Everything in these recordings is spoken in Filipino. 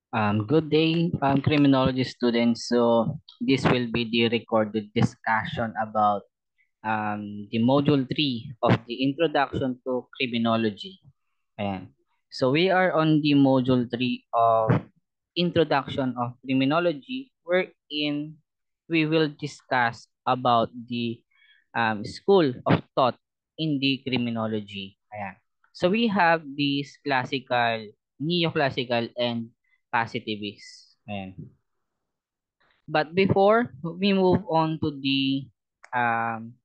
Good day, criminology students. So this will be the recorded discussion about the module 3 of the introduction to criminology. Ayan. So we are on the module 3 of introduction of criminology, wherein we will discuss about the school of thought in the criminology. Ayan. So we have these classical, neoclassical, and positivists. Ayan. But before we move on to the um,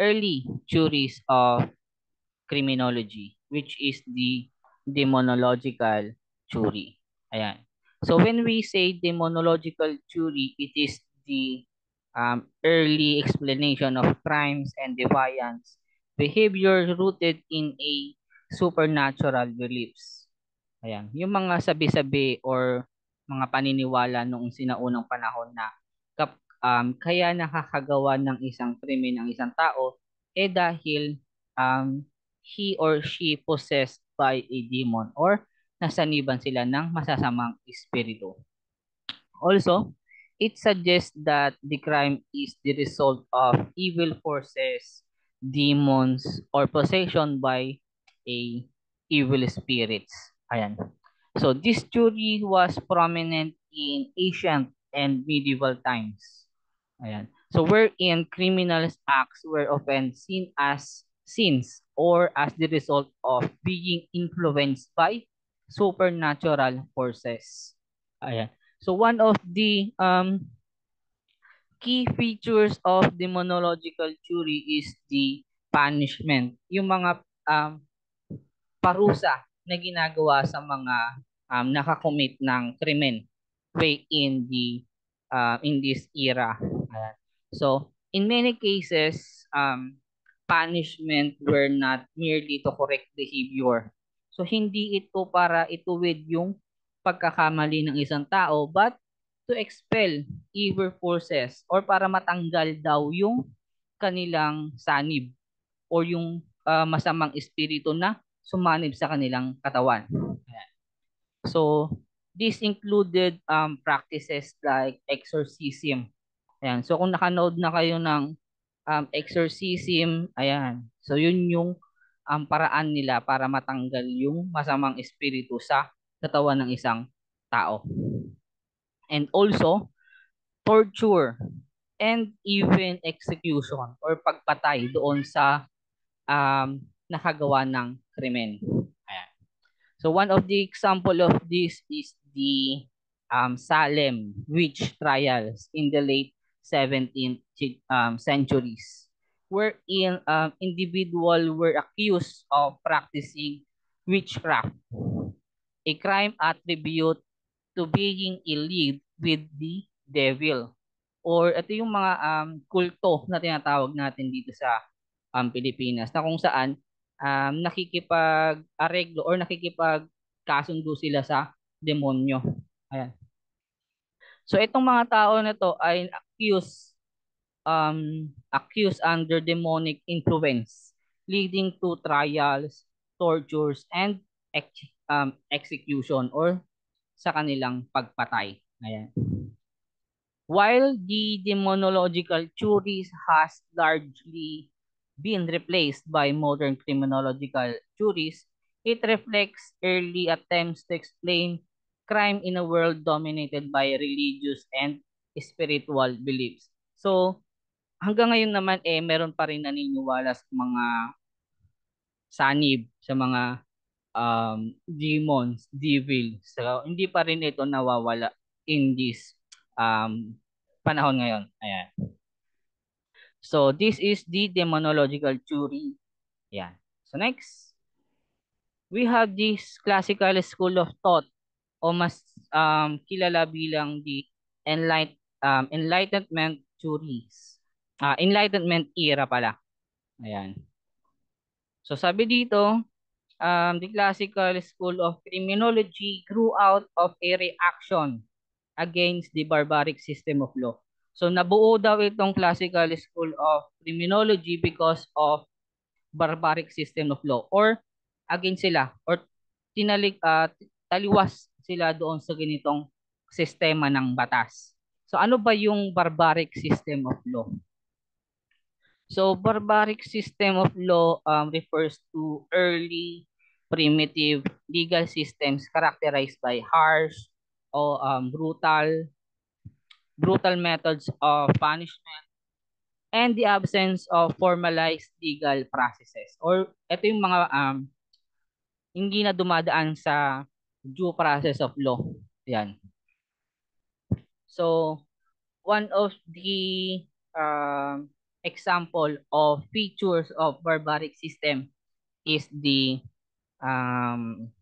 early theories of criminology, which is the demonological theory. Ayan. So when we say demonological theory, it is the early explanation of crimes and deviance, behavior rooted in a supernatural beliefs. Ayan. Yung mga sabi-sabi or mga paniniwala noong sinaunang panahon na kaya nakakagawa ng isang krimen ng isang tao dahil um, he or she possessed by a demon or nasaniban sila ng masasamang espiritu. Also, it suggests that the crime is the result of evil forces, demons, or possession by a evil spirits. Ayan. So this theory was prominent in ancient and medieval times. Ayan. So wherein criminals acts were often seen as sins or as the result of being influenced by supernatural forces. Ayan. So one of the key features of demonological theory is the punishment. Yung mga um, parusa na ginagawa sa mga nakakommit ng krimen way in this era. So in many cases, punishment were not merely to correct behavior. So hindi ito para ituwid yung pagkakamali ng isang tao, but to expel evil forces or para matanggal daw yung kanilang sanib or yung masamang espiritu na sumanib sa kanilang katawan. So, this included practices like exorcism. Ayan. So, kung nakanood na kayo ng exorcism, ayan. So, yun yung paraan nila para matanggal yung masamang espiritu sa katawan ng isang tao. And also, torture and even execution or pagpatay doon sa nakagawa ng krimen. Ayan. So one of the example of this is the Salem witch trials in the late 17th centuries, wherein individuals were accused of practicing witchcraft, a crime attribute to being in league with the devil. Or ito yung mga kulto na tinatawag natin dito sa Pilipinas na kung saan nakikipag-areglo or nakikipagkasundo sila sa demonyo. Ayan. So itong mga tao na to ay accused under demonic influence, leading to trials, tortures, and execution or sa kanilang pagpatay. Ayan. While the demonological theories has largely been replaced by modern criminological theories, it reflects early attempts to explain crime in a world dominated by religious and spiritual beliefs. So, hanggang ngayon naman meron pa rin naniniwala sa mga sanib, sa mga demons, devil. So, hindi pa rin ito nawawala in this um, panahon ngayon. Ayan. So, this is the demonological theory. Ayan. So, next, we have this classical school of thought o mas kilala bilang the Enlightenment theories. Enlightenment era pala. Ayan. So, sabi dito, the classical school of criminology grew out of a reaction against the barbaric system of law. So nabuo daw itong classical school of criminology because of barbaric system of law or against sila or taliwas sila doon sa ganitong sistema ng batas. So ano ba yung barbaric system of law? So barbaric system of law refers to early primitive legal systems characterized by harsh or brutal methods of punishment and the absence of formalized legal processes. Or ito yung mga hindi na dumadaan sa due process of law. Yan. So, one of the example of features of barbaric system is the um,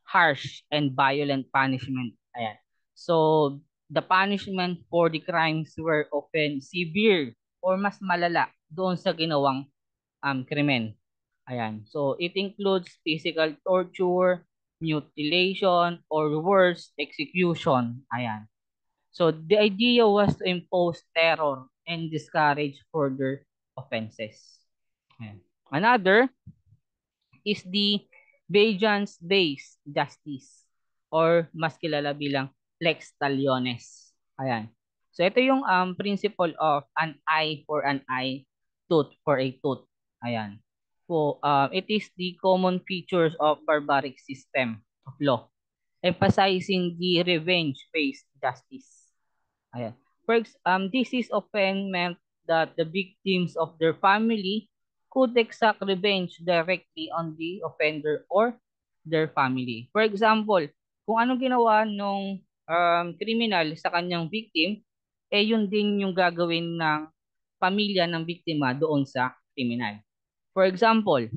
harsh and violent punishment. Ayan. So, the punishment for the crimes were often severe or mas malala doon sa ginawang krimen. Ayan. So, it includes physical torture, mutilation, or worse, execution. Ayan. So, the idea was to impose terror and discourage further offenses. Ayan. Another is the vengeance-based justice or mas kilala bilang lex talionis. Ayan. So ito yung principle of an eye for an eye, tooth for a tooth. Ayan. So it is the common features of barbaric system of law, emphasizing the revenge-based justice. Ayan. This is often meant that the victims of their family could exact revenge directly on the offender or their family. For example, kung anong ginawa nung criminal sa kanyang victim, eh yun din yung gagawin ng pamilya ng biktima doon sa criminal. For example,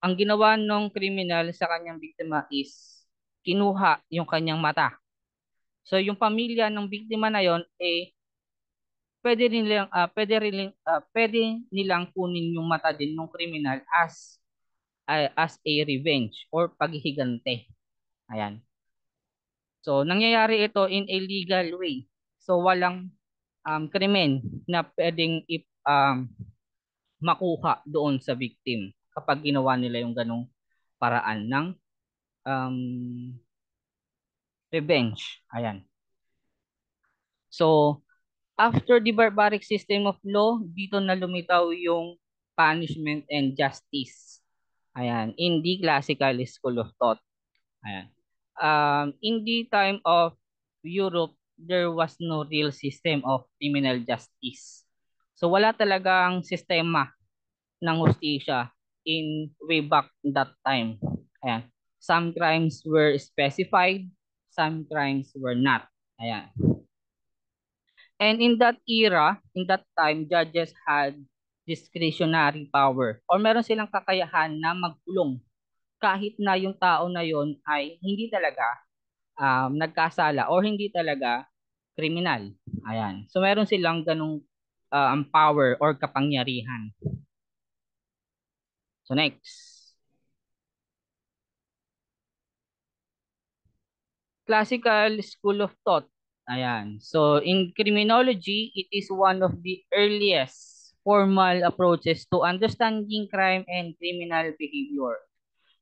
ang ginawa nung criminal sa kanyang biktima is kinuha yung kanyang mata. So yung pamilya ng biktima na yon eh pwede nilang kunin yung mata din ng kriminal as a revenge or paghihigante. Ayan. So nangyayari ito in a legal way. So walang krimen na pwedeng makuha doon sa victim kapag ginawa nila yung ganong paraan ng um, revenge. Ayan. So after the barbaric system of law, dito na lumitaw yung punishment and justice. Ayan, in the classical school of thought. Ayan. In the time of Europe, there was no real system of criminal justice. So wala talagang sistema ng hustisya in way back that time. Ayan. Some crimes were specified, some crimes were not. Ayan. And in that era, in that time, judges had discretionary power or meron silang kakayahan na magkulong kahit na yung tao na yon ay hindi talaga nagkasala or hindi talaga kriminal. Ayan. So meron silang ganung power or kapangyarihan. So next. Classical school of thought. Ayan. So in criminology, it is one of the earliest formal approaches to understanding crime and criminal behavior.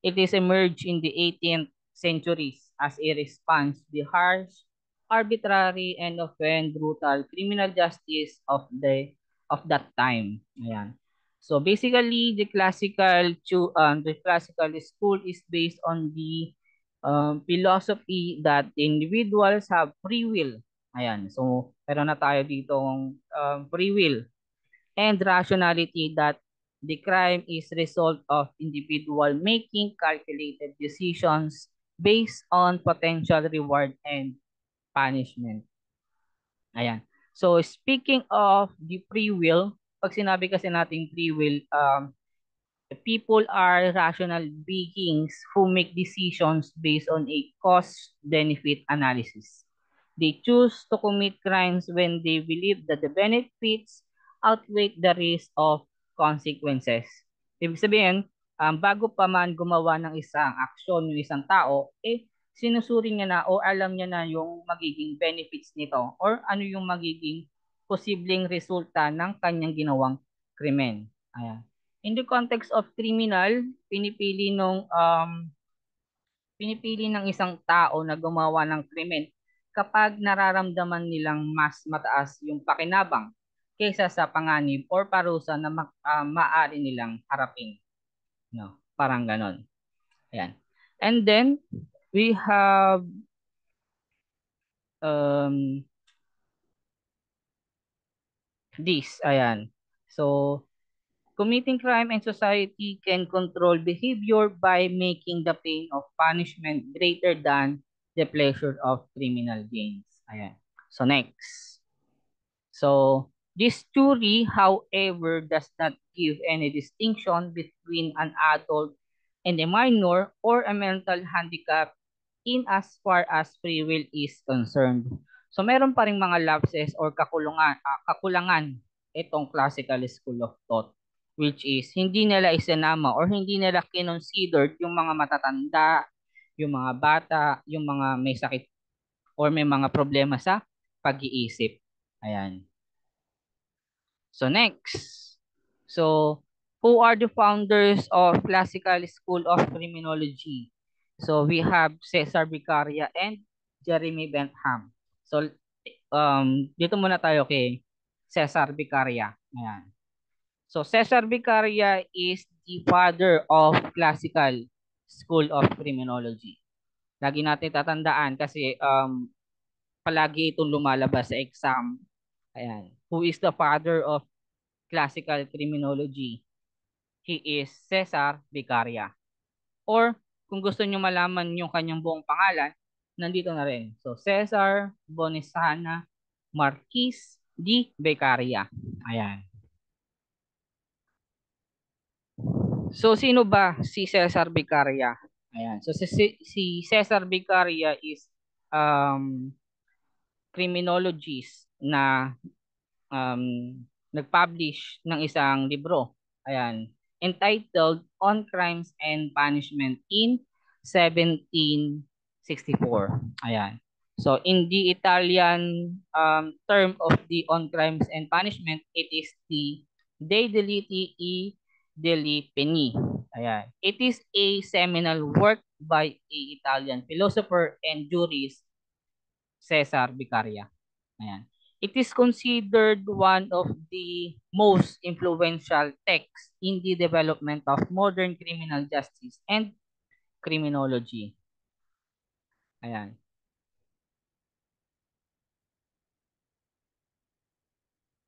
It is emerged in the 18th centuries as a response to the harsh, arbitrary, and often brutal criminal justice of that time. Ayan. So basically, the classical school is based on the philosophy that individuals have free will. Ayan. So meron na tayo ditong free will and rationality that the crime is result of individual making calculated decisions based on potential reward and punishment. Ayan. So speaking of the free will, pag sinabi kasi nating free will, people are rational beings who make decisions based on a cost-benefit analysis. They choose to commit crimes when they believe that the benefits outweigh the risk of consequences. Ibig sabihin, bago pa man gumawa ng isang aksyon yung isang tao, sinusuri niya na o alam niya na yung magiging benefits nito or ano yung magiging posibleng resulta ng kanyang ginawang krimen. Ayan. In the context of criminal, pinipili nung pinipili ng isang tao na gumawa ng krimen kapag nararamdaman nilang mas mataas yung pakinabang kaysa sa panganib or parusa na maaari nilang harapin. No? Parang ganon. Ayan. And then, we have um, this. Ayan. So, committing crime and society can control behavior by making the pain of punishment greater than the pleasure of criminal gains. Ayan. So next. So this theory, however, does not give any distinction between an adult and a minor or a mental handicap in as far as free will is concerned. So meron pa ring mga lapses or kakulangan itong classical school of thought, which is hindi nila isinama or hindi nila kinonsidered yung mga matatanda, yung mga bata, yung mga may sakit or may mga problema sa pag-iisip. Ayan. So next. So who are the founders of classical school of criminology? So we have Cesar Vicaria and Jeremy Bentham. So dito muna tayo kay Cesar Vicaria. Ayan. So Cesar Vicaria is the father of classical school of criminology. Lagi natin tatandaan kasi palagi itong lumalabas sa exam. Ayan. Who is the father of classical criminology? He is Cesar Vicaria. Or kung gusto niyo malaman yung kanyang buong pangalan, nandito na rin. So Cesar Bonisana Marquis de Beccaria. Ayan. So sino ba si Cesar Beccaria? Ayan. So si Cesar Beccaria is um criminologist na um, nag-publish ng isang libro. Ayan, entitled On Crimes and Punishment in 1764. Ayan. So in the Italian term of the On Crimes and Punishment, it is the De Deliti e Deli Peni. Ayan. It is a seminal work by a Italian philosopher and jurist, Cesar Vicaria. Ayan. It is considered one of the most influential texts in the development of modern criminal justice and criminology. Ayan.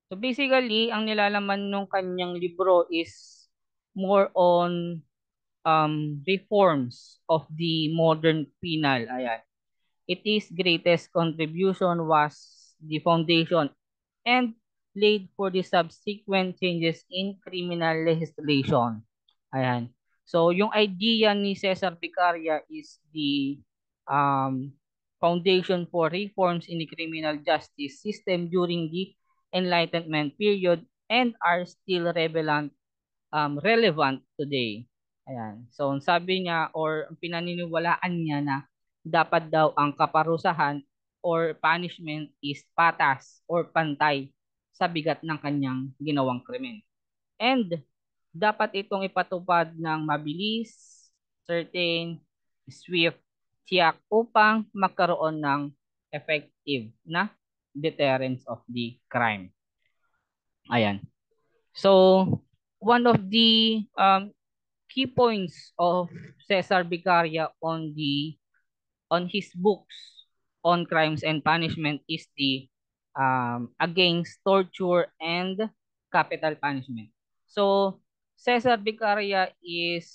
So basically, ang nilalaman ng kanyang libro is more on reforms of the modern penal. Ayan. Its greatest contribution was the foundation and laid for the subsequent changes in criminal legislation. Ayan. So, yung idea ni Cesar Vicaria is the um, foundation for reforms in the criminal justice system during the Enlightenment period and are still relevant today. Ayan. So, sabi niya or pinaniniwalaan niya na dapat daw ang kaparusahan or punishment is patas or pantay sa bigat ng kanyang ginawang krimen. And dapat itong ipatupad ng mabilis, certain, swift, tiyak upang magkaroon ng effective na deterrence of the crime. Ayan. So, one of the key points of Cesar Vicaria on his books on crimes and punishment is the against torture and capital punishment. So Cesar Vicaria is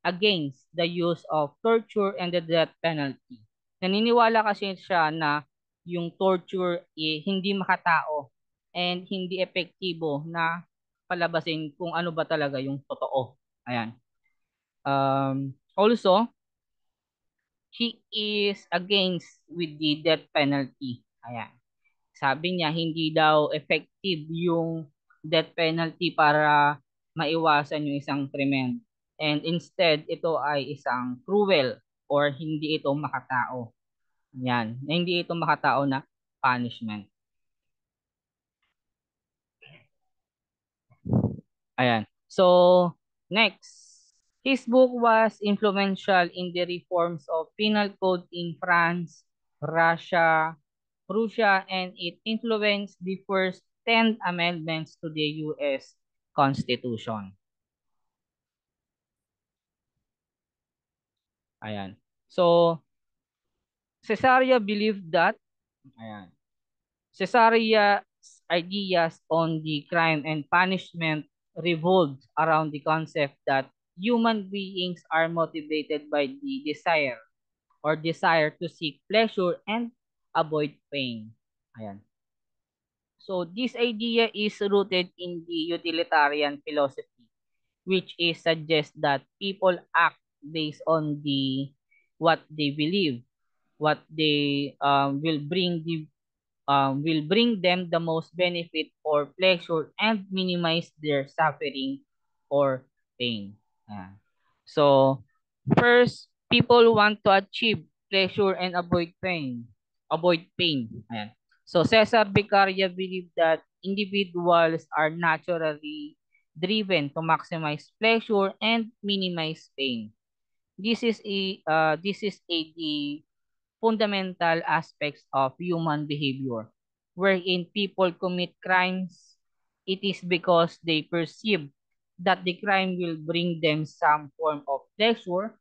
against the use of torture and the death penalty. Naniniwala kasi siya na yung torture hindi makatao and hindi epektibo na palabasin kung ano ba talaga yung totoo. Ayan. Also, he is against with the death penalty. Ayan. Sabi niya hindi daw effective yung death penalty para maiwasan yung isang krimen. And instead, ito ay isang cruel or hindi ito makatao. Yan. Hindi ito makatao na punishment. Ayan. So, next. His book was influential in the reforms of penal code in France, Russia, Prussia, and it influenced the first 10 amendments to the U.S. Constitution. Ayan. So, Cesaria believed that, ayan, Cesaria's ideas on the crime and punishment revolved around the concept that human beings are motivated by the desire to seek pleasure and avoid pain. Ayan. So this idea is rooted in the utilitarian philosophy, which is suggests that people act based on what they believe, what they will bring them the most benefit or pleasure and minimize their suffering or pain. Ayan. So, first, people want to achieve pleasure and avoid pain. Avoid pain. Ayan. So, Cesar Beccaria believed that individuals are naturally driven to maximize pleasure and minimize pain. This is the fundamental aspects of human behavior, wherein people commit crimes. It is because they perceive that the crime will bring them some form of pleasure,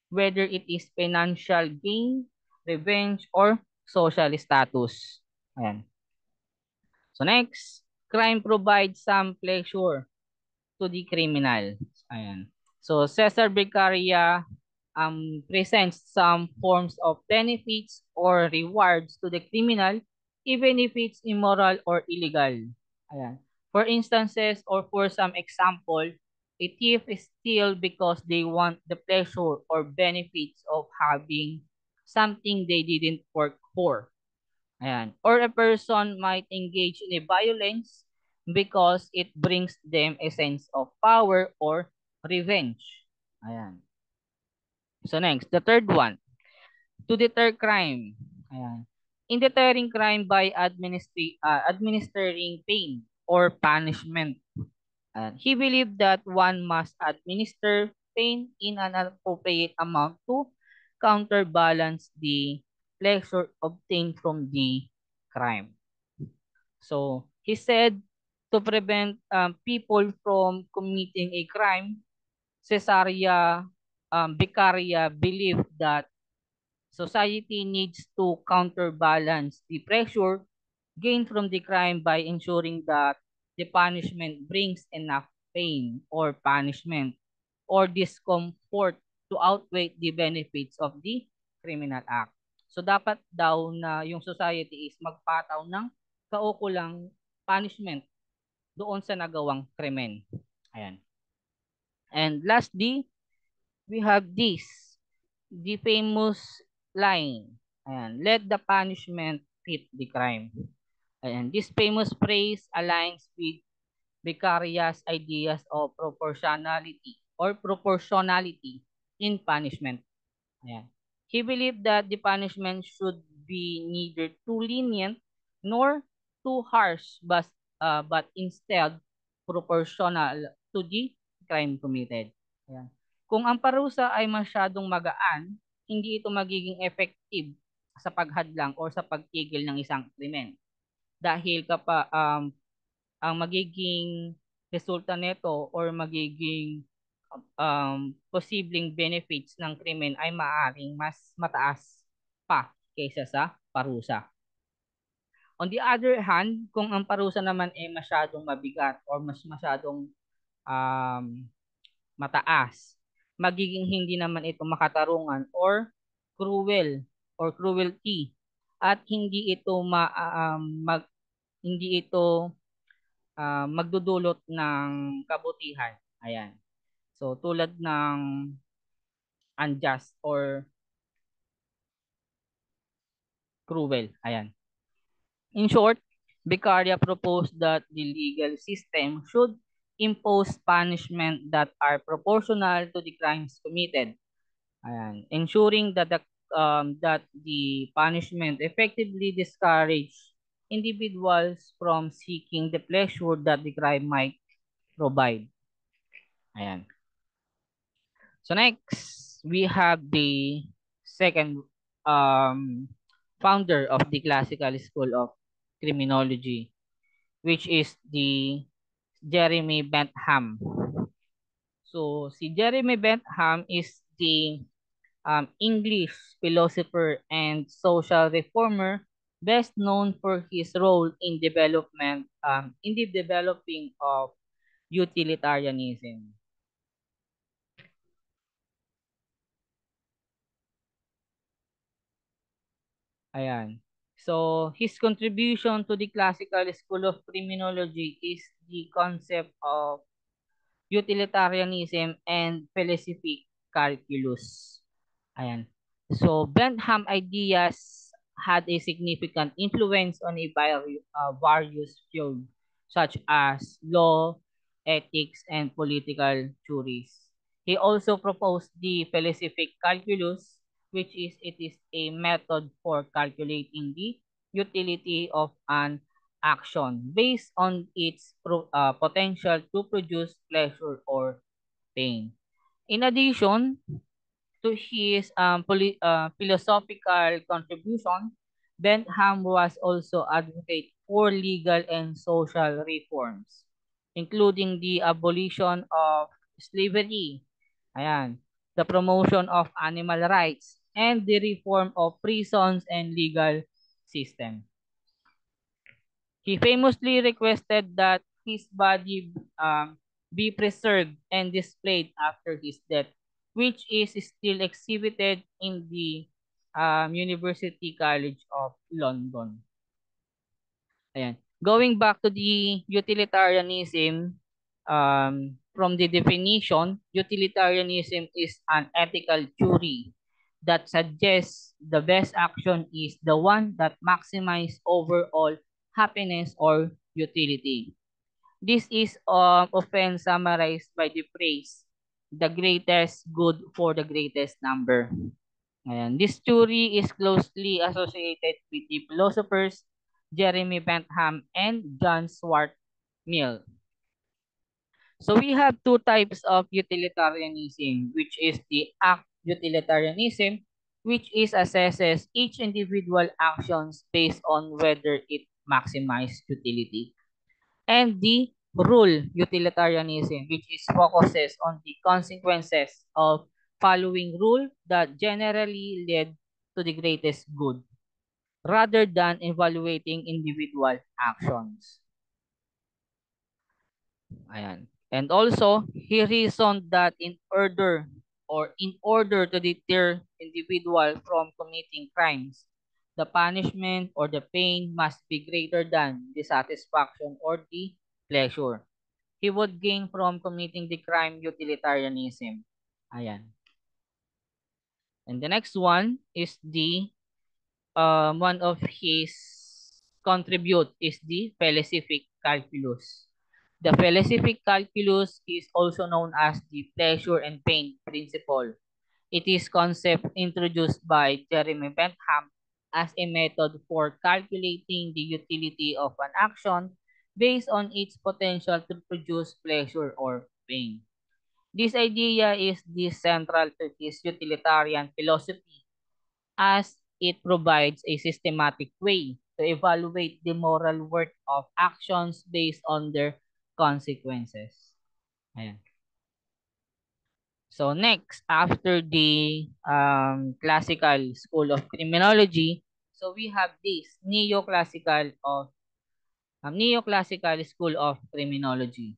whether it is financial gain, revenge, or social status. Ayan. So next, crime provides some pleasure to the criminal. Ayan. So Cesar Beccaria presents some forms of benefits or rewards to the criminal even if it's immoral or illegal. Ayan. For instances or for some example, a thief is steal because they want the pleasure or benefits of having something they didn't work for. Ayan. Or a person might engage in a violence because it brings them a sense of power or revenge. Ayan. So next, the third one, to deter crime. Ayan. In deterring crime by administering pain or punishment. He believed that one must administer pain in an appropriate amount to counterbalance the pleasure obtained from the crime. So he said to prevent people from committing a crime, Cesaria Beccaria believed that society needs to counterbalance the pressure gained from the crime by ensuring that the punishment brings enough pain or punishment or discomfort to outweigh the benefits of the criminal act. So dapat daw na yung society is magpataw ng kaukulang punishment doon sa nagawang krimen. Ayan. And lastly, we have this, the famous line. Ayan, let the punishment fit the crime. Ayan, this famous phrase aligns with Becaria's ideas of proportionality in punishment. Ayan. He believed that the punishment should be neither too lenient nor too harsh, but instead proportional to the crime committed. Ayan. Kung ang parusa ay masyadong magaan, hindi ito magiging effective sa paghadlang o sa pagtigil ng isang krimen. Dahil ang magiging resulta nito or magiging posibleng benefits ng krimen ay maaaring mas mataas pa kaysa sa parusa. On the other hand, kung ang parusa naman ay masyadong mabigat or masyadong um, mataas, magiging hindi naman ito makatarungan or cruelty at hindi ito hindi ito magdudulot ng kabutihan. Ayan. So tulad ng unjust or cruel. Ayan. In short, Beccaria proposed that the legal system should impose punishment that are proportional to the crimes committed. Ayan. Ensuring that the punishment effectively discourage individuals from seeking the pleasure that the crime might provide. Ayan. So next, we have the second um, founder of the classical school of criminology, which is the Jeremy Bentham. So si Jeremy Bentham is the English philosopher and social reformer, best known for his role in the developing of utilitarianism. Ayan. So, his contribution to the classical school of criminology is the concept of utilitarianism and philosophic calculus. Ayan. So, Bentham ideas had a significant influence on various fields such as law, ethics, and political theories. He also proposed the philosophic calculus, which is it is a method for calculating the utility of an action based on its potential to produce pleasure or pain. In addition, to his philosophical contribution, Bentham was also advocate for legal and social reforms, including the abolition of slavery, ayan, the promotion of animal rights, and the reform of prisons and legal system. He famously requested that his body be preserved and displayed after his death, which is still exhibited in the University College of London. Ayan. Going back to the utilitarianism, from the definition, utilitarianism is an ethical theory that suggests the best action is the one that maximizes overall happiness or utility. This is often summarized by the phrase, the greatest good for the greatest number. Ayan. This theory is closely associated with the philosophers Jeremy Bentham and John Stuart Mill. So we have two types of utilitarianism, which is the act utilitarianism, which is assesses each individual actions based on whether it maximizes utility, and the rule utilitarianism, which is focuses on the consequences of following rule that generally lead to the greatest good rather than evaluating individual actions. Ayan. And also, he reasoned that in order to deter individual from committing crimes, the punishment or the pain must be greater than the satisfaction or the pleasure he would gain from committing the crime utilitarianism. Ayan. And the next one is the one of his contribute is the philosophic calculus. The philosophic calculus is also known as the pleasure and pain principle. It is concept introduced by Jeremy Bentham as a method for calculating the utility of an action based on its potential to produce pleasure or pain. This idea is the central to his utilitarian philosophy as it provides a systematic way to evaluate the moral worth of actions based on their consequences. Ayan. So next, after the classical school of criminology, so we have this neoclassical school of criminology.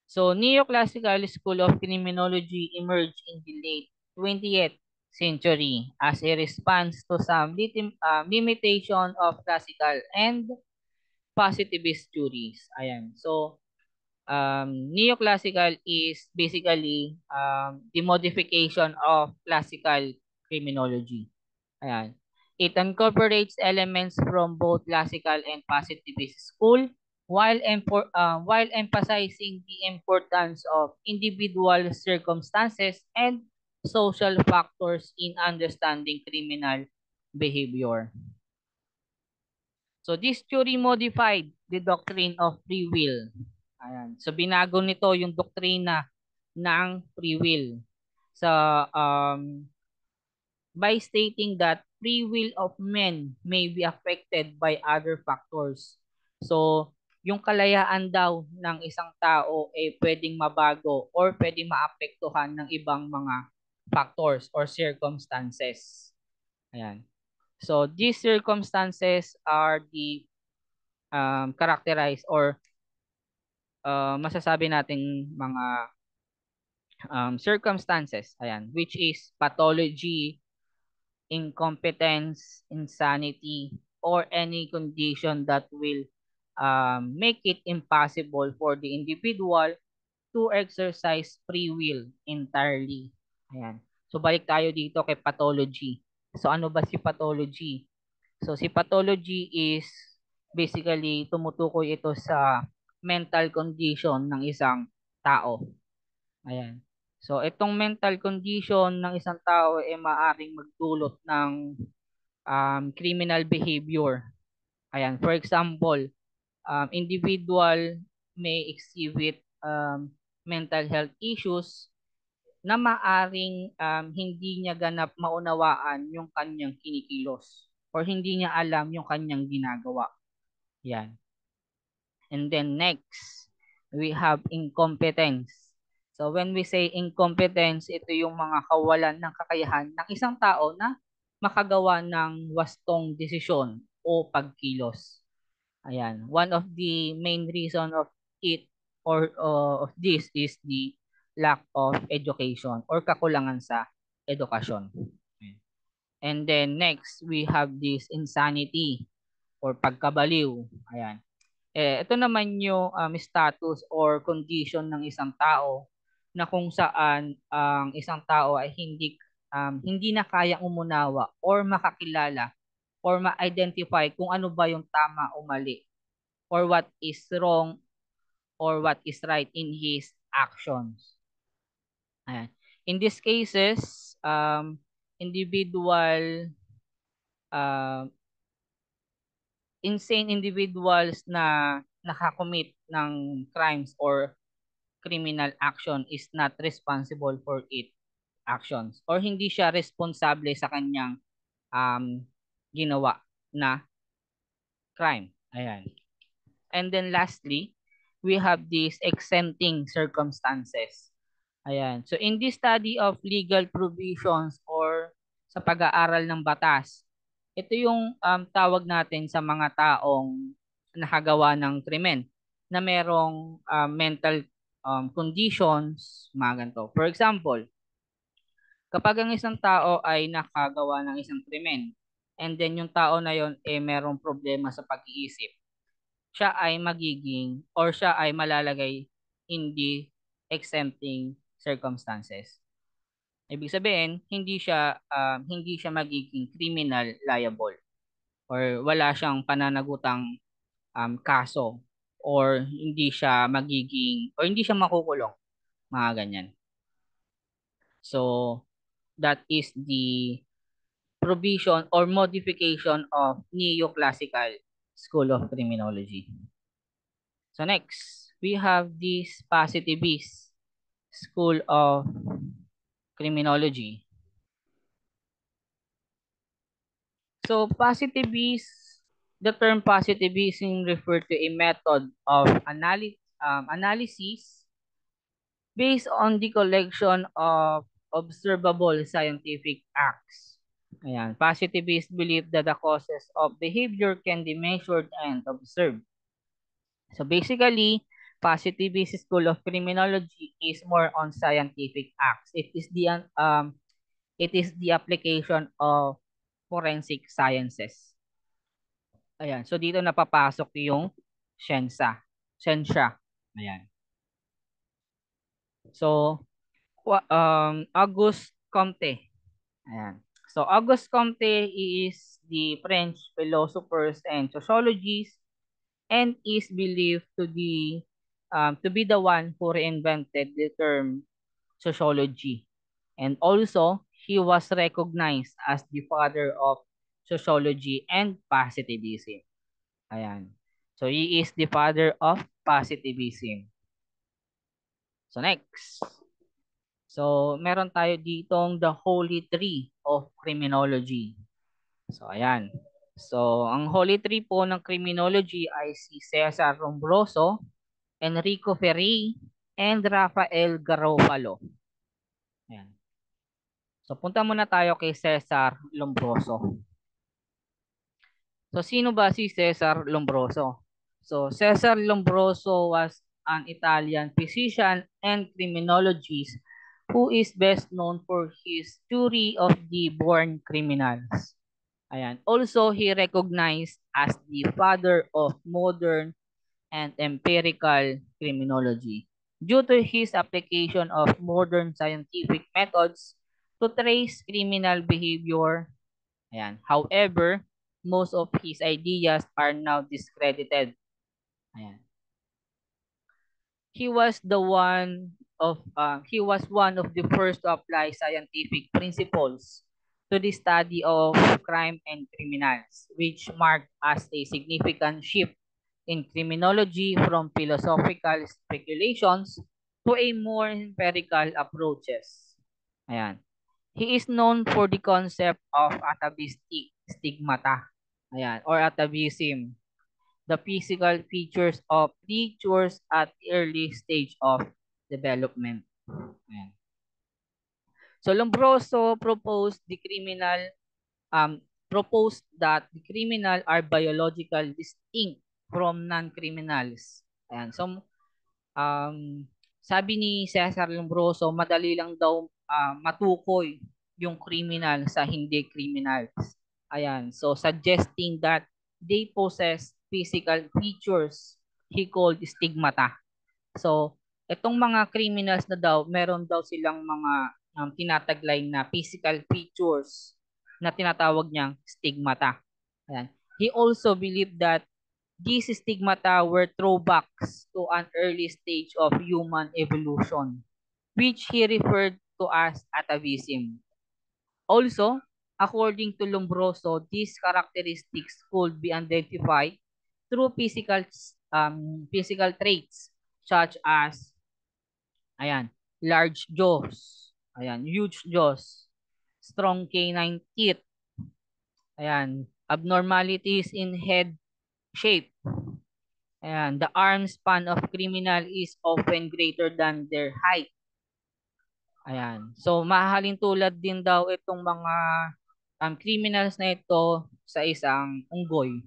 So neoclassical school of criminology emerged in the late 20th century as a response to some limitation of classical and positivist theories. Ayan. So neoclassical is basically the modification of classical criminology. Ayan. It incorporates elements from both classical and positivist school while emphasizing the importance of individual circumstances and social factors in understanding criminal behavior. So this theory modified the doctrine of free will. Ayan. So binago nito yung doktrina ng free will. Sa by stating that free will of men may be affected by other factors. So, yung kalayaan daw ng isang tao ay pwedeng mabago or pwedeng maapektuhan ng ibang mga factors or circumstances. Ayan. So, these circumstances are the characterized or masasabi nating mga circumstances. Ayan, which is pathology, incompetence, insanity, or any condition that will make it impossible for the individual to exercise free will entirely. Ayan. So balik tayo dito kay pathology. So ano ba si pathology? So si pathology is basically tumutukoy ito sa mental condition ng isang tao. Ayan. So itong mental condition ng isang tao ay maaring magdulot ng criminal behavior. Ayan. For example, individual may exhibit mental health issues na maaring hindi niya ganap maunawaan yung kanyang kinikilos or hindi niya alam yung kanyang ginagawa. Yan. And then next, we have incompetence. So when we say incompetence, ito yung mga kawalan ng kakayahan ng isang tao na makagawa ng wastong desisyon o pagkilos. Ayan. One of the main reason of it or of this is the lack of education or kakulangan sa edukasyon. And then next, we have this insanity or pagkabaliw. Ayan. Ito naman yung status or condition ng isang tao na kung saan ang isang tao ay hindi na kayang umunawa or makakilala or ma-identify kung ano ba yung tama o mali or what is wrong or what is right in his actions. Ayan. In these cases, individual uh, insane individuals na nakakommit ng crimes or criminal action is not responsible for it actions or hindi siya responsable sa kanyang um, ginawa na crime. Ayan. And then lastly, we have these exempting circumstances. Ayan. So in this study of legal provisions or sa pag-aaral ng batas, ito yung tawag natin sa mga taong nakagawa ng krimen na merong mental conditions, mga ganito. For example, kapag ang isang tao ay nakagawa ng isang krimen and then yung tao na yon merong problema sa pag-iisip, siya ay magiging or siya ay malalagay in the exempting circumstances. Ibig sabihin, hindi siya magiging criminal liable or wala siyang pananagutang kaso or hindi siya makukulong, mga ganyan. So that is the provision or modification of neoclassical school of criminology. So next, we have this positivist school of criminology. So the term positivism refer to a method of analysis based on the collection of observable scientific acts. Ayan. Positivists believe that the causes of behavior can be measured and observed. So basically, positivist school of criminology is more on scientific acts. It is the application of forensic sciences. Ayan. So dito napapasok yung siyensya. Siyensya. Ayan. So Auguste Comte. Ayan. So Auguste Comte is the French philosopher and sociologist and is believed to be the one who reinvented the term sociology. And also, he was recognized as the father of sociology and positivism. Ayan. So, he is the father of positivism. So, next. So, meron tayo ditong the Holy Tree of Criminology. So, ayan. So, ang Holy Tree po ng Criminology ay si Cesar Lombroso, Enrico Ferri, and Rafael Garofalo. Ayan. So, punta muna tayo kay Cesar Lombroso. So, sino ba si Cesar Lombroso? So, Cesar Lombroso was an Italian physician and criminologist who is best known for his theory of the born criminals. Ayan. Also, he recognized as the father of modern and empirical criminology due to his application of modern scientific methods to trace criminal behavior. Ayan. However, most of his ideas are now discredited. Ayan. He was one of the first to apply scientific principles to the study of crime and criminals, which marked as a significant shift in criminology from philosophical speculations to a more empirical approaches. Ayan. He is known for the concept of atavistic stigmata. Ayan, or atavism, the physical features of creatures at early stage of development. Ayan. So Lombroso proposed that the criminal are biological distinct from non-criminals. Ayan. So sabi ni Cesar Lombroso, madali lang daw matukoy yung criminal sa hindi criminals. Ayan. So suggesting that they possess physical features he called stigmata. So itong mga criminals na daw, meron daw silang mga tinataglay na physical features na tinatawag niyang stigmata. Ayan. He also believed that these stigmata were throwbacks to an early stage of human evolution, which he referred to as atavism. Also, according to Lombroso, these characteristics could be identified through physical traits such as ayan, large jaws, ayan, huge jaws, strong canine teeth, ayan, abnormalities in head shape. Ayan, the arm span of criminal is often greater than their height. Ayan. So, mahalin tulad din daw itong mga criminals na ito sa isang unggoy.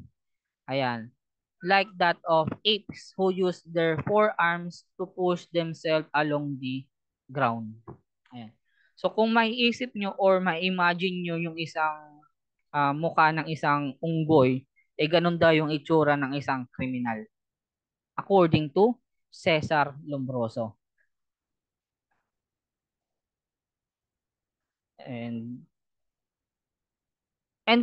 Ayan. Like that of apes who use their forearms to push themselves along the ground. Ayan. So, kung maiisip nyo or ma-imagine nyo yung isang mukha ng isang unggoy, eh ganun daw yung itsura ng isang kriminal. According to Cesar Lombroso. And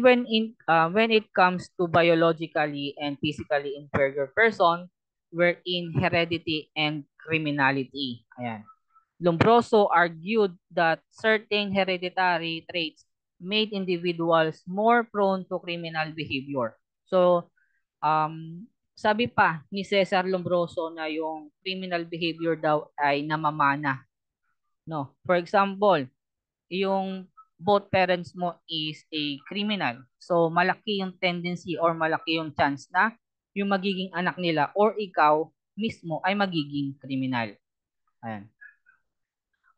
when it comes to biologically and physically inferior person, we're in heredity and criminality. Ayan. Lombroso argued that certain hereditary traits made individuals more prone to criminal behavior. So, sabi pa ni Cesar Lombroso na yung criminal behavior daw ay namamana. No? For example, yung both parents mo is a criminal. So, malaki yung tendency or malaki yung chance na yung magiging anak nila or ikaw mismo ay magiging criminal. Ayan.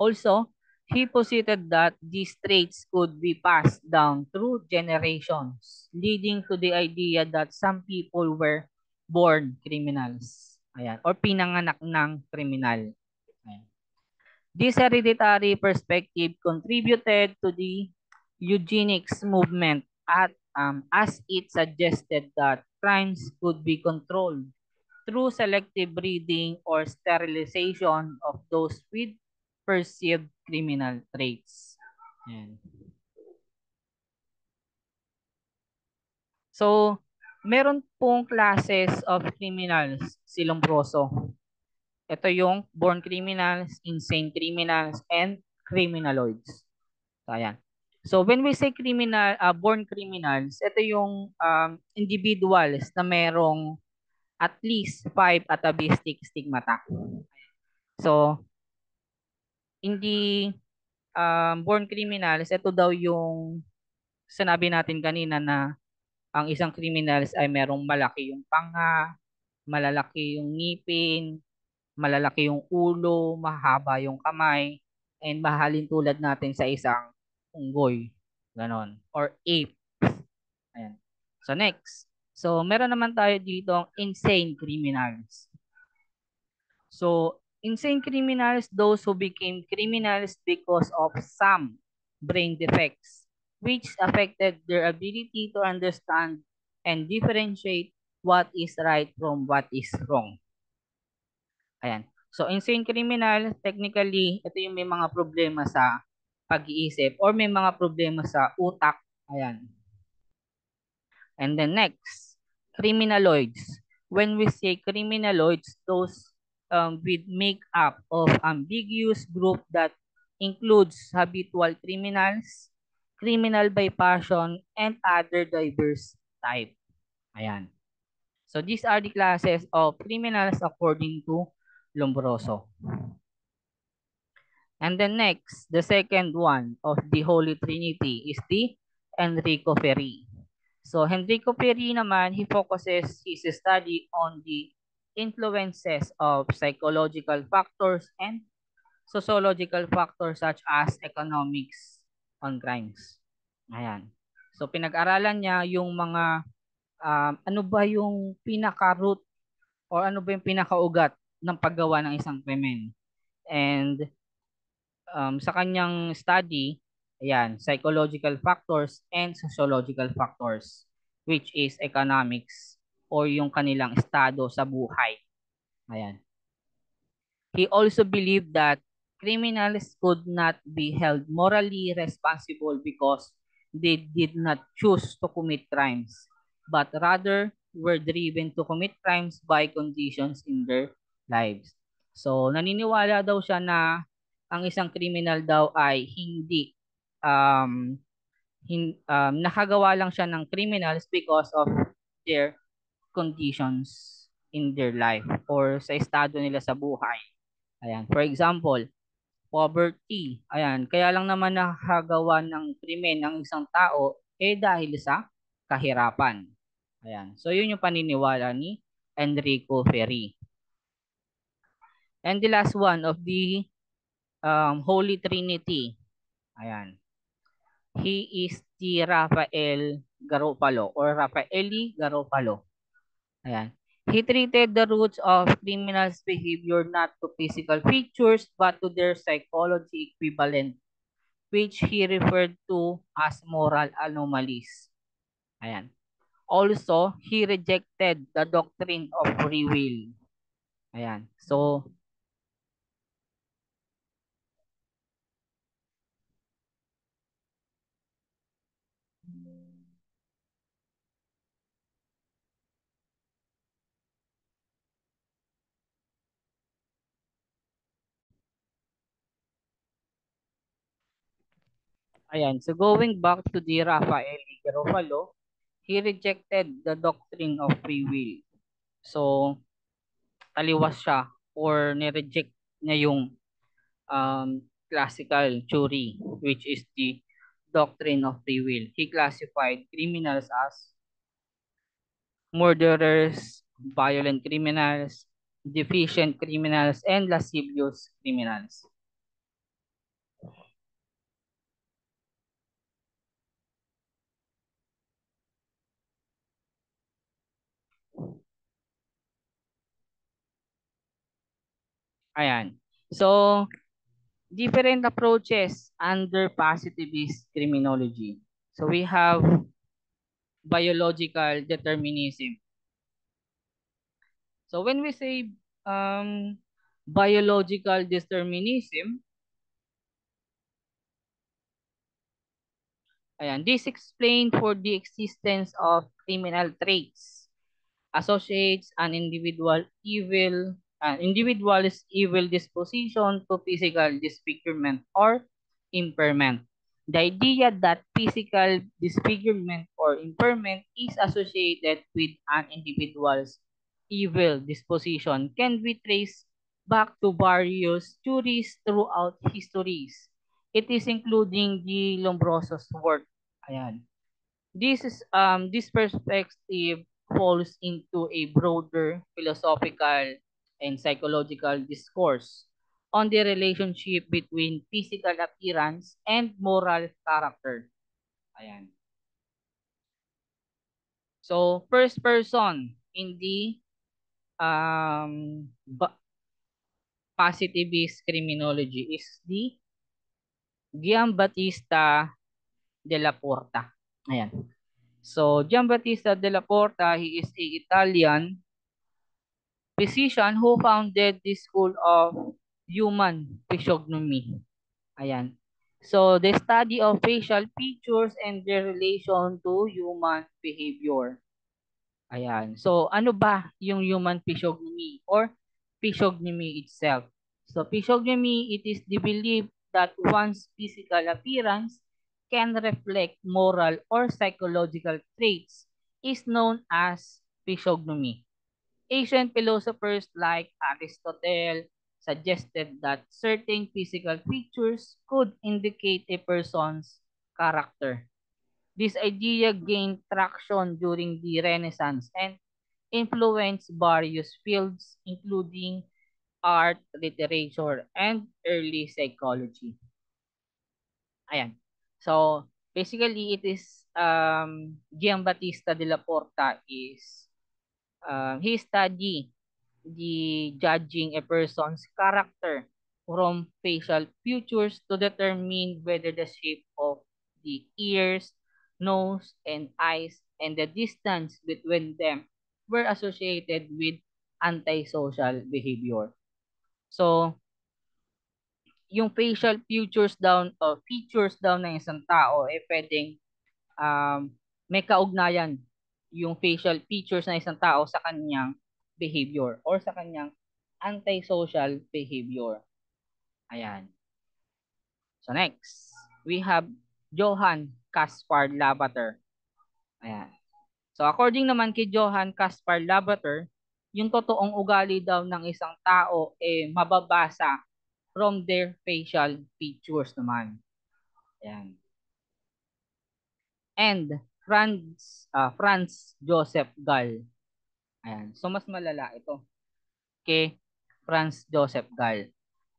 Also, he posited that these traits could be passed down through generations, leading to the idea that some people were born criminals. Ayan. Or pinanganak ng kriminal. Ayan. This hereditary perspective contributed to the eugenics movement as it suggested that crimes could be controlled through selective breeding or sterilization of those with perceived criminal traits. Ayan. So, meron pong classes of criminals si Lombroso. Ito yung born criminals, insane criminals, and criminaloids. So, ayan. So, when we say born criminals, ito yung individuals na merong at least 5 atavistic stigmata. So, hindi born criminals, ito daw yung sinabi natin kanina na ang isang criminals ay merong malaki yung panga, malalaki yung ngipin, malalaki yung ulo, mahaba yung kamay, and mahalin tulad natin sa isang unggoy. Ganon. Or ape. Ayan. So next. So meron naman tayo dito ang insane criminals. So insane criminals, those who became criminals because of some brain defects which affected their ability to understand and differentiate what is right from what is wrong. Ayan. So insane criminal, technically, ito yung may mga problema sa pag-iisip or may mga problema sa utak. Ayan. And then next, criminaloids. When we say criminaloids, those with makeup of ambiguous group that includes habitual criminals, criminal by passion, and other diverse type. Ayan. So these are the classes of criminals according to Lombroso. And then next, the second one of the Holy Trinity is the Enrico Ferri. So Enrico Ferri naman, he focuses his study on the influences of psychological factors and sociological factors such as economics on crimes. Ayan. So pinag-aralan niya yung mga ano ba yung pinaka-root or ano ba yung pinaka-ugat ng paggawa ng isang krimen. And sa kanyang study, ayan, psychological factors and sociological factors, which is economics or yung kanilang estado sa buhay. Ayan. He also believed that criminals could not be held morally responsible because they did not choose to commit crimes, but rather were driven to commit crimes by conditions in their lives. So, naniniwala daw siya na ang isang criminal daw ay hindi um, nakagawa lang siya ng criminals because of their conditions in their life or sa estado nila sa buhay. Ayan. For example, poverty. Ayan. Kaya lang naman nakagawa ng krimen ang isang tao dahil sa kahirapan. Ayan. So yun yung paniniwala ni Enrico Ferri. And the last one of the Holy Trinity. Ayan. He is the Rafael Garofalo or Rafaeli Garofalo. Ayan. He treated the roots of criminals' behavior not to physical features but to their psychology equivalent, which he referred to as moral anomalies. Ayan. Also, he rejected the doctrine of free will. Ayan. So, ayan. So, going back to the Rafael Garofalo, he rejected the doctrine of free will. So, taliwas siya or nireject niya yung classical theory, which is the doctrine of free will. He classified criminals as murderers, violent criminals, deficient criminals, and lascivious criminals. Ayan. So, different approaches under positivist criminology. So, we have biological determinism. So, when we say biological determinism, ayan, this explained for the existence of criminal traits, associates an individual's evil disposition to physical disfigurement or impairment. The idea that physical disfigurement or impairment is associated with an individual's evil disposition can be traced back to various theories throughout histories. It is including the Lombroso's work. Ayan. This perspective falls into a broader philosophical and psychological discourse on the relationship between physical appearance and moral character. Ayan. So, first person in the um, positivist criminology is the Giambattista della Porta. Ayan. So, Giambattista della Porta, he is a Italian physician who founded the School of Human Physiognomy. Ayan. So, the study of facial features and their relation to human behavior. Ayan. So, ano ba yung human physiognomy or physiognomy itself? So, physiognomy, it is the belief that one's physical appearance can reflect moral or psychological traits is known as physiognomy. Ancient philosophers like Aristotle suggested that certain physical features could indicate a person's character. This idea gained traction during the Renaissance and influenced various fields, including art, literature, and early psychology. Ayan. So, basically, it is Giambattista della Porta is he studied the judging a person's character from facial features to determine whether the shape of the ears, nose, and eyes and the distance between them were associated with antisocial behavior. So, yung facial features daw ng isang tao pwedeng um, may kaugnayan yung facial features ng isang tao sa kanyang behavior or sa kanyang antisocial behavior. Ayan. So next, we have Johann Caspar Lavater. Ayan. So according naman kay Johann Caspar Lavater, yung totoong ugali daw ng isang tao mababasa from their facial features naman. Ayan. And Franz Joseph Gall. Ayan. So mas malala ito kay Franz Joseph Gall.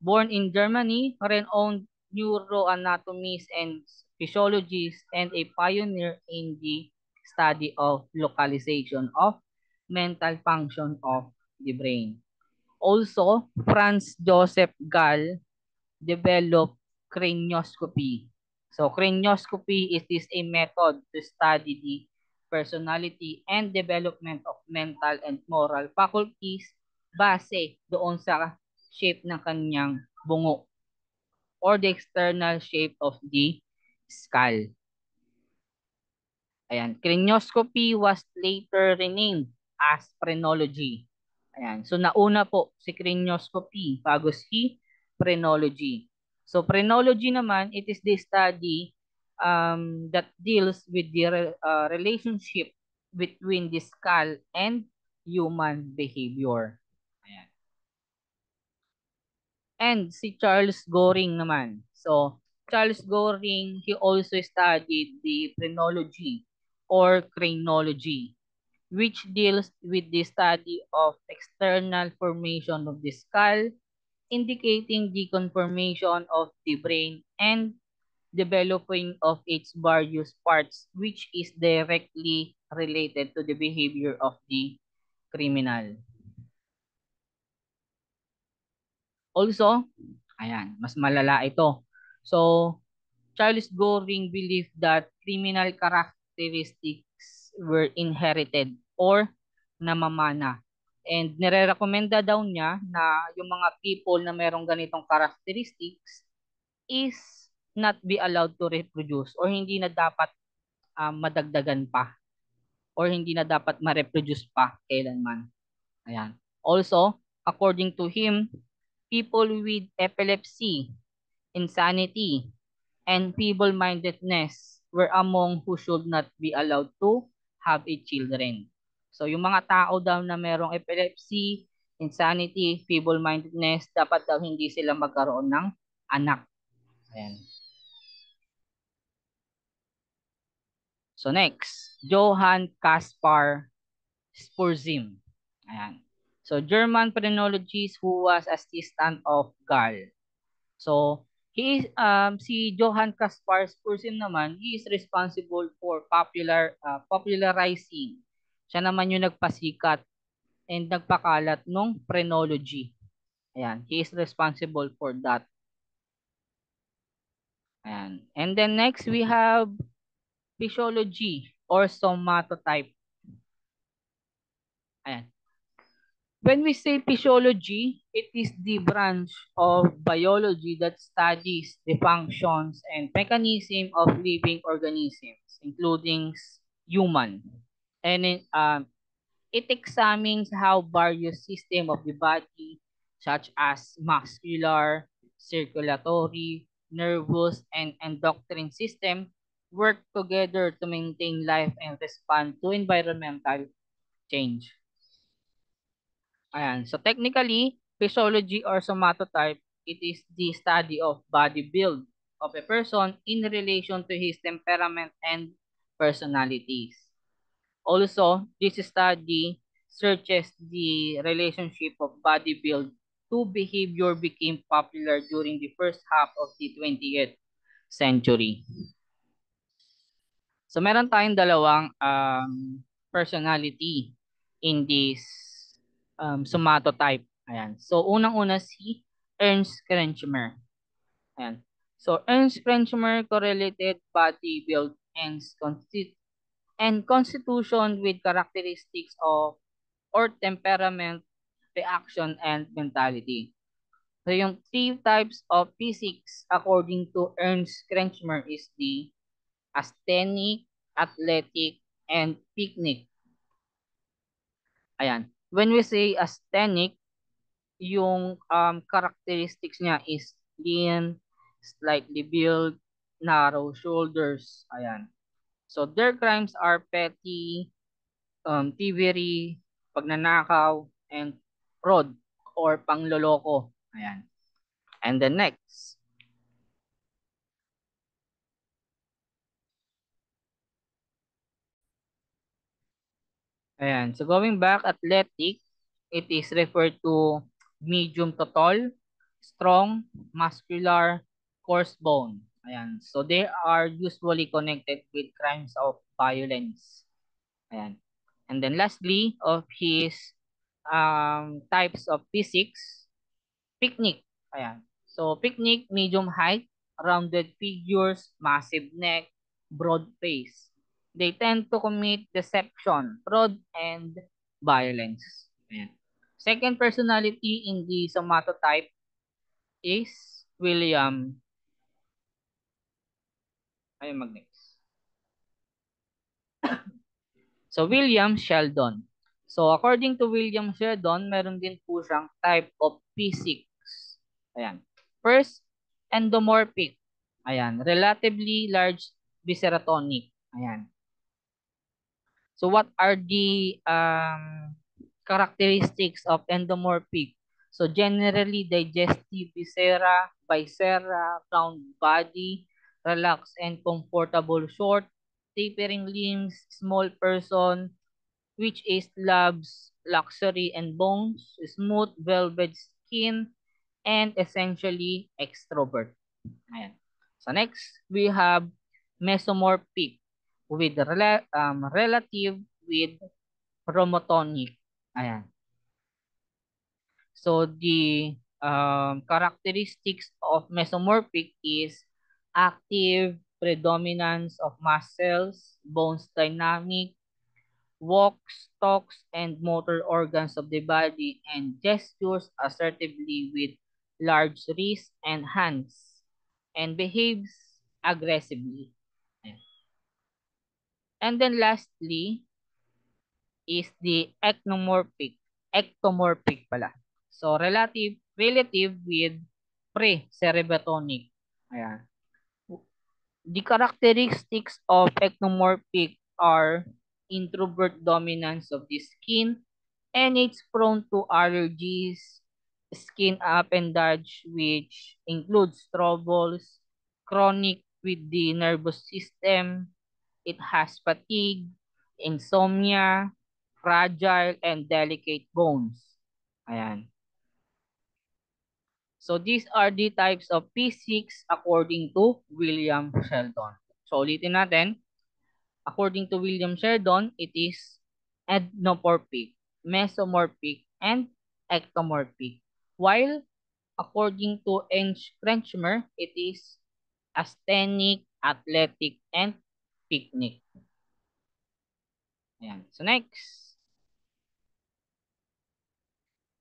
Born in Germany, renowned neuroanatomist and physiologist and a pioneer in the study of localization of mental function of the brain. Also, Franz Joseph Gall developed cranioscopy. So cranioscopy is this a method to study the personality and development of mental and moral faculties base doon sa shape ng kanyang bungo or the external shape of the skull. Ayan, cranioscopy was later renamed as phrenology. Ayan, so nauna po si cranioscopy bago si phrenology. So phrenology naman, it is the study that deals with the relationship between the skull and human behavior. Ayan. And si Charles Goring naman. So Charles Goring, he also studied the phrenology or craniology, which deals with the study of external formation of the skull, indicating the conformation of the brain and developing of its various parts, which is directly related to the behavior of the criminal. Also, ayan, mas malala ito. So, Charles Goring believed that criminal characteristics were inherited or namamana. And nire-recommenda daw niya na yung mga people na merong ganitong characteristics is not be allowed to reproduce or hindi na dapat madagdagan pa or hindi na dapat ma-reproduce pa kailanman. Ayan. Also, according to him, people with epilepsy, insanity, and feeble-mindedness were among who should not be allowed to have a children. So yung mga tao daw na merong epilepsy, insanity, feeble-mindedness, dapat daw hindi sila magkaroon ng anak. Ayan. So next, Johann Caspar Spurzheim. Ayan. So German phrenologist who was assistant of Gall. So he is si Johann Caspar Spurzheim naman, he is responsible for popularizing. Siya naman yung nagpasikat and nagpakalat nung phrenology. Ayan, he is responsible for that. Ayan. And then next we have physiology or somatotype. Ayan. When we say physiology, it is the branch of biology that studies the functions and mechanism of living organisms, including human. And it examines how various systems of the body, such as muscular, circulatory, nervous, and endocrine system, work together to maintain life and respond to environmental change. Ayan. So technically, physiology or somatotype, it is the study of body build of a person in relation to his temperament and personalities. Also, this study searches the relationship of body build to behavior became popular during the first half of the 20th century. So meron tayong dalawang personality in this somatotype. Ayan. So unang-una si Ernst Kretschmer. Ayan. So Ernst Kretschmer correlated body build and constitution with characteristics of or temperament, reaction, and mentality. So yung three types of physics according to Ernst Kretschmer is the asthenic, athletic, and picnic. Ayan. When we say asthenic, yung characteristics niya is lean, slightly built, narrow shoulders. Ayan. So their crimes are petty, thievery, pagnanakaw, and fraud or pangloloko. Ayan. And the next. Ayan. So going back, athletic, it is referred to medium to tall, strong, muscular, coarse bone. Ayan. So they are usually connected with crimes of violence. Ayan. And then lastly, of his types of physics, picnic. Ayan. So picnic, medium height, rounded figures, massive neck, broad face. They tend to commit deception, fraud, and violence. Ayan. Second personality in the somatotype is William. Ayun, mag-next. So, William Sheldon. So, according to William Sheldon, meron din po siyang type of physics. Ayan. First, endomorphic. Ayan. Relatively large viscerotonic. Ayan. So, what are the characteristics of endomorphic? So, generally digestive viscera, round body, relaxed and comfortable short, tapering limbs, small person, which is loves luxury and bones, smooth velvet skin, and essentially extrovert. Ayan. So next, we have mesomorphic with relative with chromotonic. Ayan. So the characteristics of mesomorphic is active predominance of muscles, bones dynamic, walks, talks, and motor organs of the body, and gestures assertively with large wrists and hands, and behaves aggressively. And then lastly is the ectomorphic pala. So relative with pre-cerebrotonic. Ayan. The characteristics of ectomorphic are introvert dominance of the skin, And it's prone to allergies, skin appendage, which includes troubles, chronic with the nervous system. It has fatigue, insomnia, fragile and delicate bones. Ayan. So these are the types of P6 according to William Sheldon. So ulitin natin. According to William Sheldon, it is endomorphic, mesomorphic, and ectomorphic. While according to Krenschmer, it is asthenic, athletic, and picnic. Ayan. So next,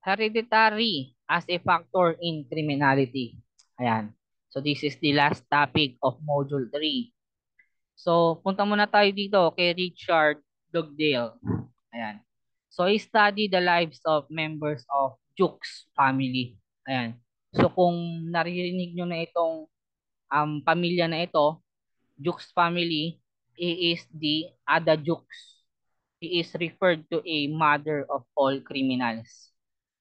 hereditary as a factor in criminality. Ayan. So this is the last topic of Module 3. So punta muna tayo dito kay Richard Dugdale. Ayan. So he studied the lives of members of Jukes family. Ayan. So kung naririnig nyo na itong pamilya na ito, Jukes family, he is the Ada Jukes. He is referred to a mother of all criminals.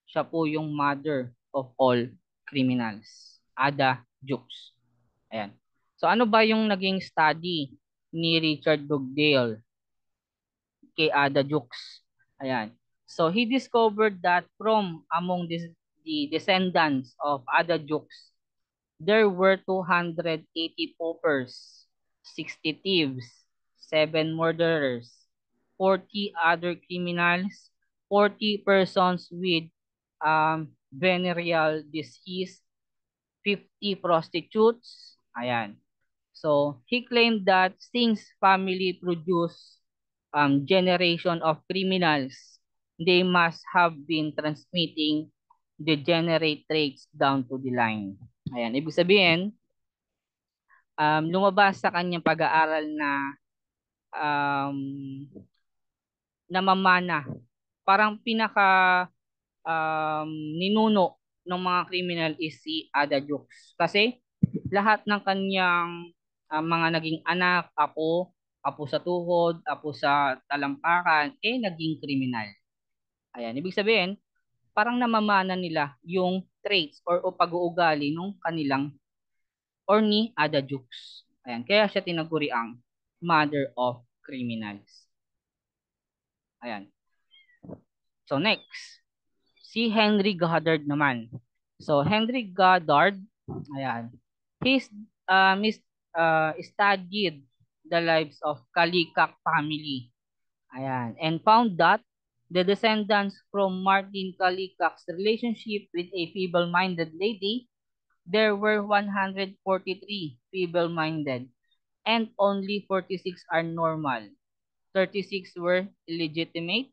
Siya po yung mother of all criminals. Ada Jukes. Ayan. So ano ba yung naging study ni Richard Dugdale kay Ada Jukes? Ayan. So he discovered that from among the descendants of Ada Jukes, there were 280 paupers, 60 thieves, 7 murderers, 40 other criminals, 40 persons with venereal disease, 50 prostitutes. Ayan. So he claimed that since family produce generation of criminals, they must have been transmitting degenerate traits down to the line. Ayan, ibig sabihin, lumabas sa kanyang pag-aaral na um, namamana. Parang pinaka ninuno ng mga criminal is si Ada Jukes. Kasi lahat ng kanyang mga naging anak, apo sa tuhod, apo sa talampakan, naging kriminal. Ayan, ibig sabihin, parang namamana nila yung traits o pag-uugali ng kanilang or ni Ada Jukes. Ayan, kaya siya tinaguri ang mother of criminals. Ayan. So next, si Henry Goddard naman. So Henry Goddard, ayan, he's studied the lives of Kalikak family. Ayan, and found that the descendants from Martin Kalikak's relationship with a feeble-minded lady, there were 143 feeble-minded and only 46 are normal. 36 were illegitimate,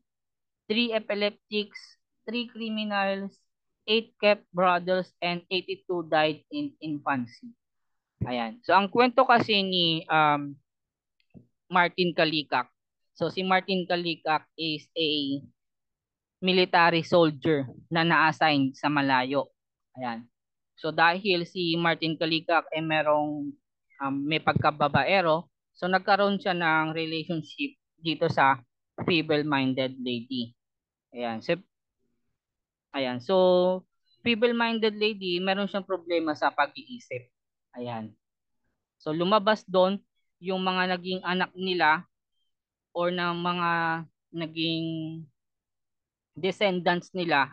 3 epileptics, 3 criminals, 8 kept brothers, and 82 died in infancy. Ayan. So, ang kwento kasi ni Martin Kalikak. So, si Martin Kalikak is a military soldier na na-assign sa malayo. Ayan. So, dahil si Martin Kalikak ay may pagkababaero, so nagkaroon siya ng relationship dito sa feeble-minded lady. Ayan. So, ayan. So, feeble-minded lady, meron siyang problema sa pag-iisip. Ayan. So, lumabas doon yung mga naging anak nila or ng mga naging descendants nila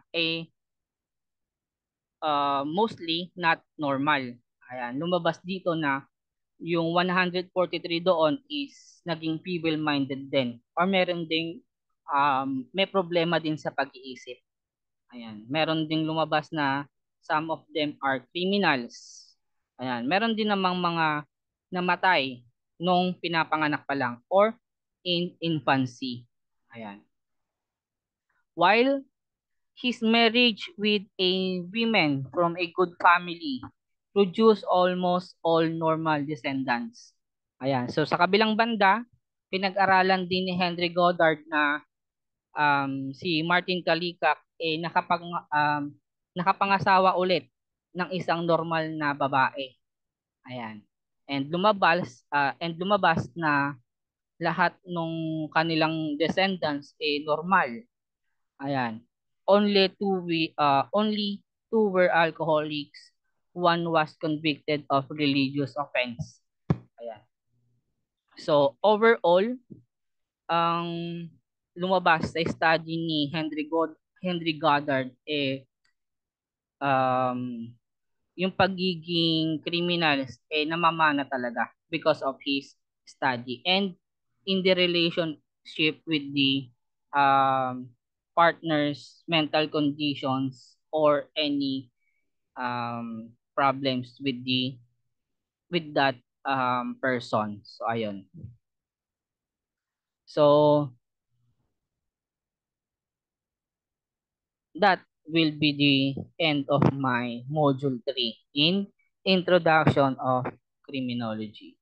mostly not normal. Ayan. Lumabas dito na yung 143 doon is naging feeble-minded din or meron ding may problema din sa pag-iisip. Ayan. Meron ding lumabas na some of them are criminals. Ayan. Meron din namang mga namatay nung pinapanganak pa lang or in infancy. Ayan. While his marriage with a woman from a good family produced almost all normal descendants. Ayan. So sa kabilang banda, pinag-aralan din ni Henry Goddard na si Martin Kalikak nakapangasawa ulit ng isang normal na babae. Ayan. And lumabas na lahat ng kanilang descendants normal. Ayan. Only two were alcoholics. One was convicted of religious offense. Ayan. So overall, ang lumabas sa study ni Henry Goddard um yung pagiging criminals namamana talaga because of his study and in the relationship with the um partner's mental conditions or any problems with that person. So ayun. So that will be the end of my module 3 in introduction of criminology.